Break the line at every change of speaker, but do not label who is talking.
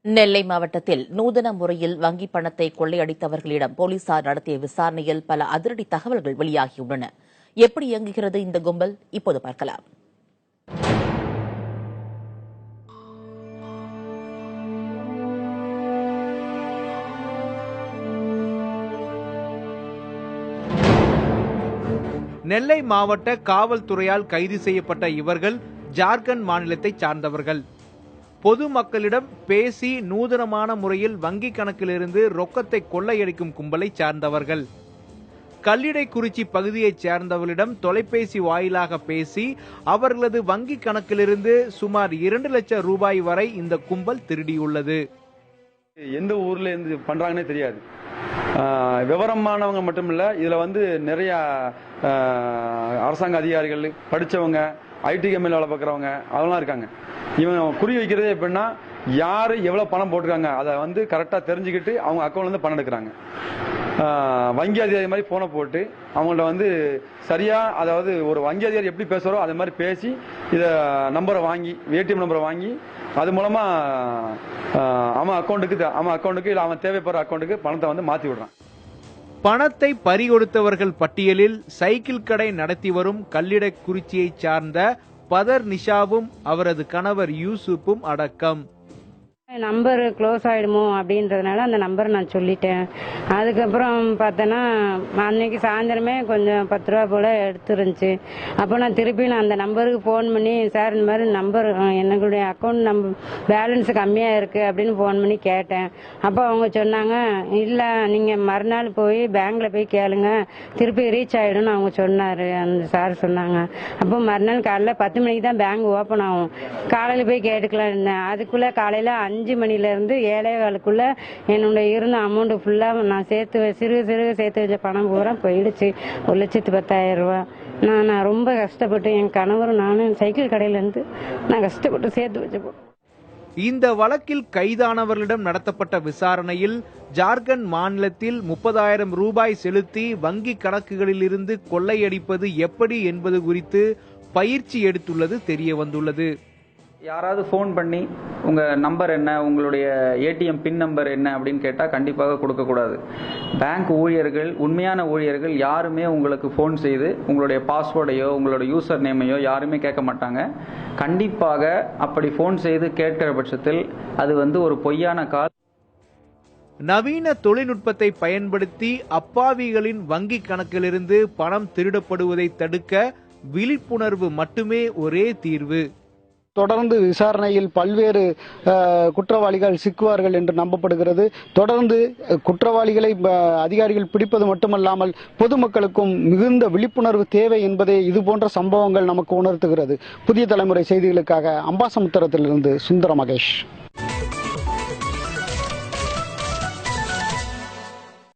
நெல்லை மாவட்டத்தில் நூதன முறையில் வங்கிப் பணத்தை கொள்ளையடித்தவர்களிடம் போலீசார் நடத்திய விசாரணையில் பல அதிரடி தகவல்கள் வெளியாகியுள்ளன. எப்படி இயங்குகிறது இந்த கும்பல்? இப்போது பார்க்கலாம்.
நெல்லை மாவட்ட காவல்துறையால் கைது செய்யப்பட்ட இவர்கள் ஜார்க்கண்ட் மாநிலத்தைச் சார்ந்தவர்கள். பொதுமக்களிடம் பேசி நூதனமான முறையில் வங்கி கணக்கிலிருந்து ரொக்கத்தை கொள்ளையடிக்கும் கும்பலை சார்ந்தவர்கள். கல்லிடைக்குறிச்சி பகுதியைச் சேர்ந்தவர்களிடம் தொலைபேசி வாயிலாக பேசி அவர்களது வங்கி கணக்கிலிருந்து சுமார் 2 லட்சம் ரூபாய் வரை இந்த கும்பல் திருடியுள்ளது.
எந்த ஊர்ல இருந்து பண்றாங்கன்னே தெரியாது. விவரமானவங்க மட்டும் இல்ல, இதுல நிறைய அரசாங்க அதிகாரிகள், படிச்சவங்க, ஐடி கம்பெனியில் வேலை பார்க்குறவங்க அதெல்லாம் இருக்காங்க. இவங்க குறி வைக்கிறதே எப்படின்னா, யாரு எவ்வளவு பணம் போட்டிருக்காங்க அதை கரெக்டா தெரிஞ்சுக்கிட்டு அவங்க அக்கௌண்ட்ல பணம் எடுக்கிறாங்க. வங்கி அதிகாரி மாதிரி போனை போட்டு அவங்கள்ட்ட சரியா, அதாவது ஒரு வங்கி அதிகாரி எப்படி பேசுறோ அதே மாதிரி பேசி இத நம்பரை வாங்கி, ஏடிஎம் நம்பரை வாங்கி அது மூலமா அவன் அக்கௌண்ட்டுக்கு இல்ல அவன் தேவைப்படுற அக்கௌண்ட்டுக்கு பணத்தை மாத்தி விடுறான்.
பணத்தை பறிகொடுத்தவர்கள் பட்டியலில் சைக்கிள் கடை நடத்தி வரும் கல்லிடைக்குறிச்சியைச் சார்ந்த பதர் நிஷாவும் அவரது கணவர் யூசுப்பும் அடக்கம்.
நம்பர் க்ளோஸ் ஆயிடுமோ அப்படின்றதுனால அந்த நம்பரை நான் சொல்லிட்டேன். அதுக்கப்புறம் பார்த்தேன்னா அன்னைக்கு சாயந்தரமே கொஞ்சம் 10 ரூபா போல எடுத்துருந்துச்சு. அப்போ நான் திருப்பி அந்த நம்பருக்கு ஃபோன் பண்ணி, சார் இந்த மாதிரி நம்பர் என்னுடைய அக்கௌண்ட் நம்பர் பேலன்ஸ் கம்மியாக இருக்குது அப்படின்னு ஃபோன் பண்ணி கேட்டேன். அப்போ அவங்க சொன்னாங்க, இல்லை நீங்கள் மறுநாள் போய் பேங்க்கில் போய் கேளுங்க, திருப்பி ரீச் ஆகிடும்னு அவங்க சொன்னார், அந்த சார் சொன்னாங்க. அப்போ மறுநாள் காலையில் 10 மணிக்கு தான் பேங்க் ஓப்பன் ஆகும். காலையில் போய் கேட்டுக்கலாம் இருந்தேன். அதுக்குள்ளே காலையில் 5 மணிலேருந்து 7:15 என்னுடைய இருந்த அமௌண்ட் ஃபுல்லாக நான் சிறு சேர்த்து வச்ச பணம் பூரா போயிடுச்சு. 1,10,000 ரூபா. நான் ரொம்ப கஷ்டப்பட்டு, என் கணவரும் நானும் சைக்கிள் கடையிலேருந்து நான் கஷ்டப்பட்டு சேர்த்து வச்ச.
இந்த வழக்கில் கைதானவர்களிடம் நடத்தப்பட்ட விசாரணையில் ஜார்க்கண்ட் மாநிலத்தில் 30,000 ரூபாய் செலுத்தி வங்கி கணக்குகளில் இருந்து கொள்ளையடிப்பது எப்படி என்பது குறித்து பயிற்சி எடுத்துள்ளது தெரிய வந்துள்ளது.
யாராவது ஃபோன் பண்ணி உங்கள் நம்பர் என்ன, உங்களுடைய ஏடிஎம் பின் நம்பர் என்ன அப்படின்னு கேட்டால் கண்டிப்பாக கொடுக்கக்கூடாது. பேங்க் ஊழியர்கள், உண்மையான ஊழியர்கள் யாருமே உங்களுக்கு ஃபோன் செய்து உங்களுடைய பாஸ்வேர்டையோ உங்களோட யூசர் நேமையோ யாருமே கேட்க மாட்டாங்க. கண்டிப்பாக அப்படி ஃபோன் செய்து கேட்கிற பட்சத்தில் அது ஒரு பொய்யான கால்.
நவீன தொழில்நுட்பத்தை பயன்படுத்தி அப்பாவிகளின் வங்கி கணக்கிலிருந்து பணம் திருடப்படுவதை தடுக்க விழிப்புணர்வு மட்டுமே ஒரே தீர்வு.
தொடர்ந்து விசாரணையில் பல்வேறு குற்றவாளிகள் சிக்குவார்கள் என்று நம்பப்படுகிறது. தொடர்ந்து குற்றவாளிகளை அதிகாரிகள் பிடிப்பது மட்டுமல்லாமல் பொதுமக்களுக்கும் மிகுந்த விழிப்புணர்வு தேவை என்பதே இதுபோன்ற சம்பவங்கள் நமக்கு உணர்த்துகிறது. புதிய தலைமுறை செய்திகளுக்காக அம்பாசமுத்திரத்திலிருந்து சுந்தர மகேஷ்.